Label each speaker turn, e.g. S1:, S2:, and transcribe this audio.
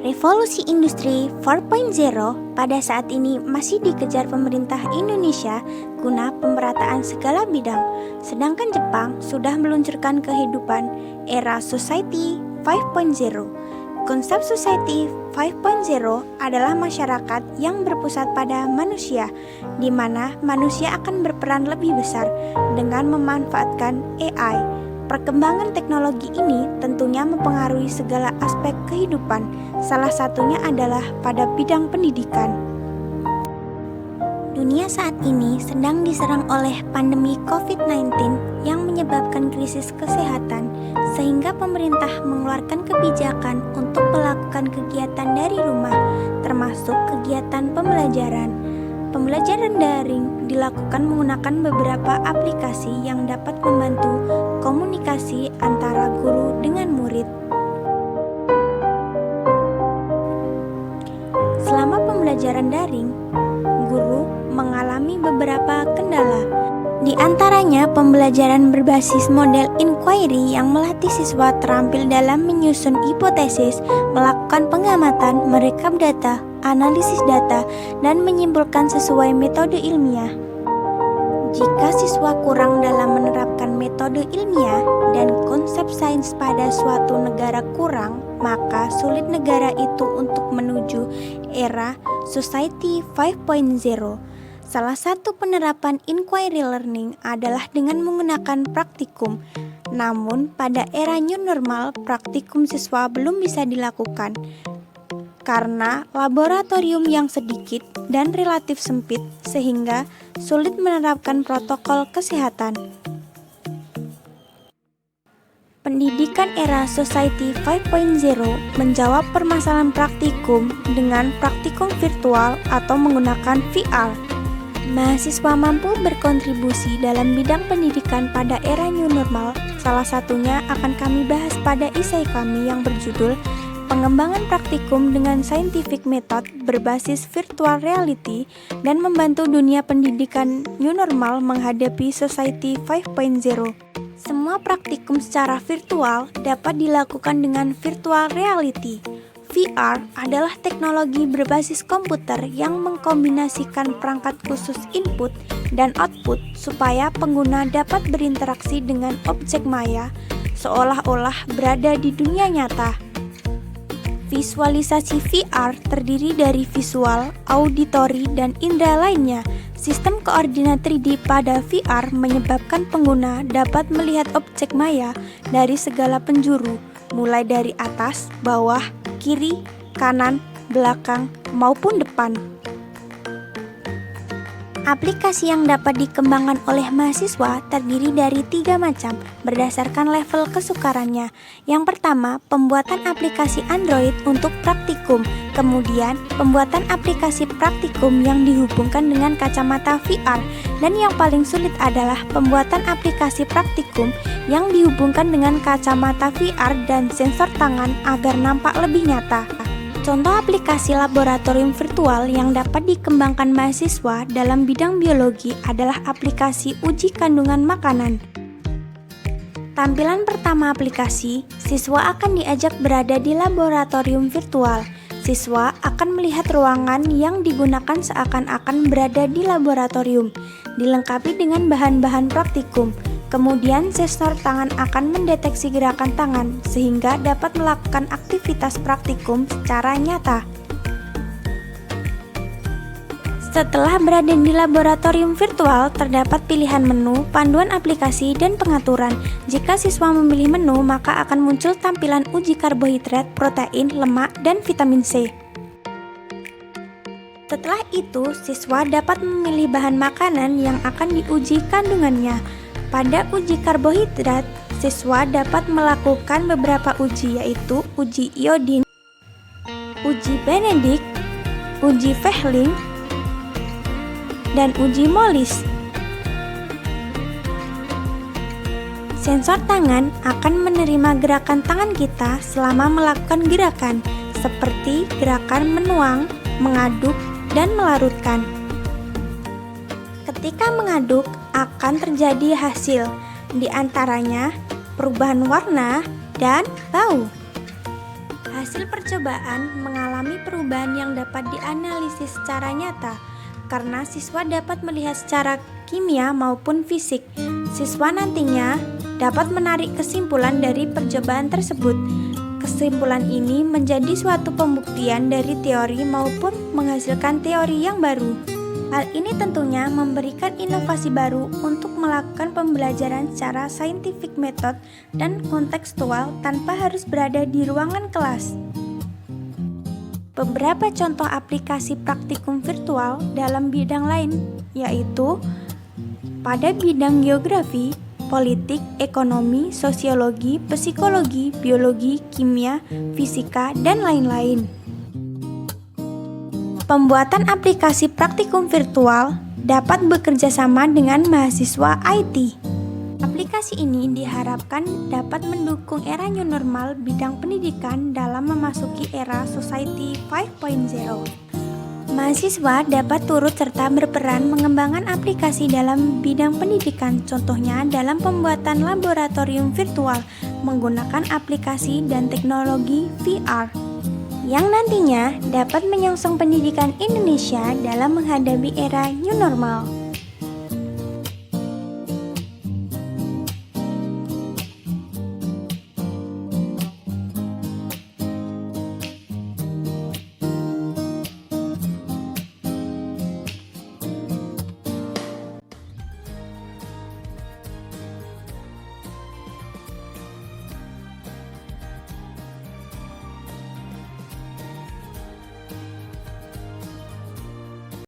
S1: Revolusi industri 4.0 pada saat ini masih dikejar pemerintah Indonesia guna pemerataan segala bidang. Sedangkan Jepang sudah meluncurkan kehidupan era Society 5.0. Konsep Society 5.0 adalah masyarakat yang berpusat pada manusia, di mana manusia akan berperan lebih besar dengan memanfaatkan AI. Perkembangan teknologi ini tentunya mempengaruhi segala aspek kehidupan, salah satunya adalah pada bidang pendidikan. Dunia saat ini sedang diserang oleh pandemi COVID-19 yang menyebabkan krisis kesehatan, sehingga pemerintah mengeluarkan kebijakan untuk melakukan kegiatan dari rumah, termasuk kegiatan pembelajaran. Pembelajaran daring dilakukan menggunakan beberapa aplikasi yang dapat membantu komunikasi antara guru dengan murid. Selama pembelajaran daring, guru mengalami beberapa kendala. Di antaranya, pembelajaran berbasis model inquiry yang melatih siswa terampil dalam menyusun hipotesis, melakukan pengamatan, merekap data, analisis data, dan menyimpulkan sesuai metode ilmiah. Jika siswa kurang dalam menerapkan metode ilmiah dan konsep sains pada suatu negara kurang, maka sulit negara itu untuk menuju era Society 5.0. Salah satu penerapan inquiry learning adalah dengan menggunakan praktikum. Namun, pada era new normal, praktikum siswa belum bisa dilakukan karena laboratorium yang sedikit dan relatif sempit, sehingga sulit menerapkan protokol kesehatan. Pendidikan era Society 5.0 menjawab permasalahan praktikum dengan praktikum virtual atau menggunakan VR. Mahasiswa mampu berkontribusi dalam bidang pendidikan pada era new normal. Salah satunya akan kami bahas pada esai kami yang berjudul Pengembangan praktikum dengan scientific method berbasis virtual reality dan membantu dunia pendidikan new normal menghadapi Society 5.0. Semua praktikum secara virtual dapat dilakukan dengan virtual reality. VR adalah teknologi berbasis komputer yang mengkombinasikan perangkat khusus input dan output supaya pengguna dapat berinteraksi dengan objek maya seolah-olah berada di dunia nyata. Visualisasi VR terdiri dari visual, auditori, dan indera lainnya. Sistem koordinat 3D pada VR menyebabkan pengguna dapat melihat objek maya dari segala penjuru, mulai dari atas, bawah, kiri, kanan, belakang, maupun depan. Aplikasi yang dapat dikembangkan oleh mahasiswa terdiri dari 3 macam berdasarkan level kesukarannya. Yang pertama, pembuatan aplikasi Android untuk praktikum. Kemudian, pembuatan aplikasi praktikum yang dihubungkan dengan kacamata VR. Dan yang paling sulit adalah pembuatan aplikasi praktikum yang dihubungkan dengan kacamata VR dan sensor tangan agar nampak lebih nyata. Contoh aplikasi laboratorium virtual yang dapat dikembangkan mahasiswa dalam bidang biologi adalah aplikasi uji kandungan makanan. Tampilan pertama aplikasi, siswa akan diajak berada di laboratorium virtual. Siswa akan melihat ruangan yang digunakan seakan-akan berada di laboratorium, dilengkapi dengan bahan-bahan praktikum. Kemudian sensor tangan akan mendeteksi gerakan tangan sehingga dapat melakukan aktivitas praktikum secara nyata. Setelah berada di laboratorium virtual, terdapat pilihan menu, panduan aplikasi, dan pengaturan. Jika siswa memilih menu, maka akan muncul tampilan uji karbohidrat, protein, lemak, dan vitamin C. Setelah itu, siswa dapat memilih bahan makanan yang akan diuji kandungannya. Pada uji karbohidrat, siswa dapat melakukan beberapa uji, yaitu uji iodin, uji Benedict, uji Fehling, dan uji Molis. Sensor tangan akan menerima gerakan tangan kita selama melakukan gerakan, seperti gerakan menuang, mengaduk, dan melarutkan. Ketika mengaduk, akan terjadi hasil, di antaranya perubahan warna dan bau. Hasil percobaan mengalami perubahan yang dapat dianalisis secara nyata karena siswa dapat melihat secara kimia maupun fisik. Siswa nantinya dapat menarik kesimpulan dari percobaan tersebut. Kesimpulan ini menjadi suatu pembuktian dari teori maupun menghasilkan teori yang baru. Hal ini tentunya memberikan inovasi baru untuk melakukan pembelajaran secara scientific method dan kontekstual tanpa harus berada di ruangan kelas. Beberapa contoh aplikasi praktikum virtual dalam bidang lain yaitu pada bidang geografi, politik, ekonomi, sosiologi, psikologi, biologi, kimia, fisika, dan lain-lain. Pembuatan aplikasi praktikum virtual dapat bekerja sama dengan mahasiswa IT. Aplikasi ini diharapkan dapat mendukung era new normal bidang pendidikan dalam memasuki era Society 5.0. Mahasiswa dapat turut serta berperan mengembangkan aplikasi dalam bidang pendidikan, contohnya dalam pembuatan laboratorium virtual menggunakan aplikasi dan teknologi VR, yang nantinya dapat menyongsong pendidikan Indonesia dalam menghadapi era new normal.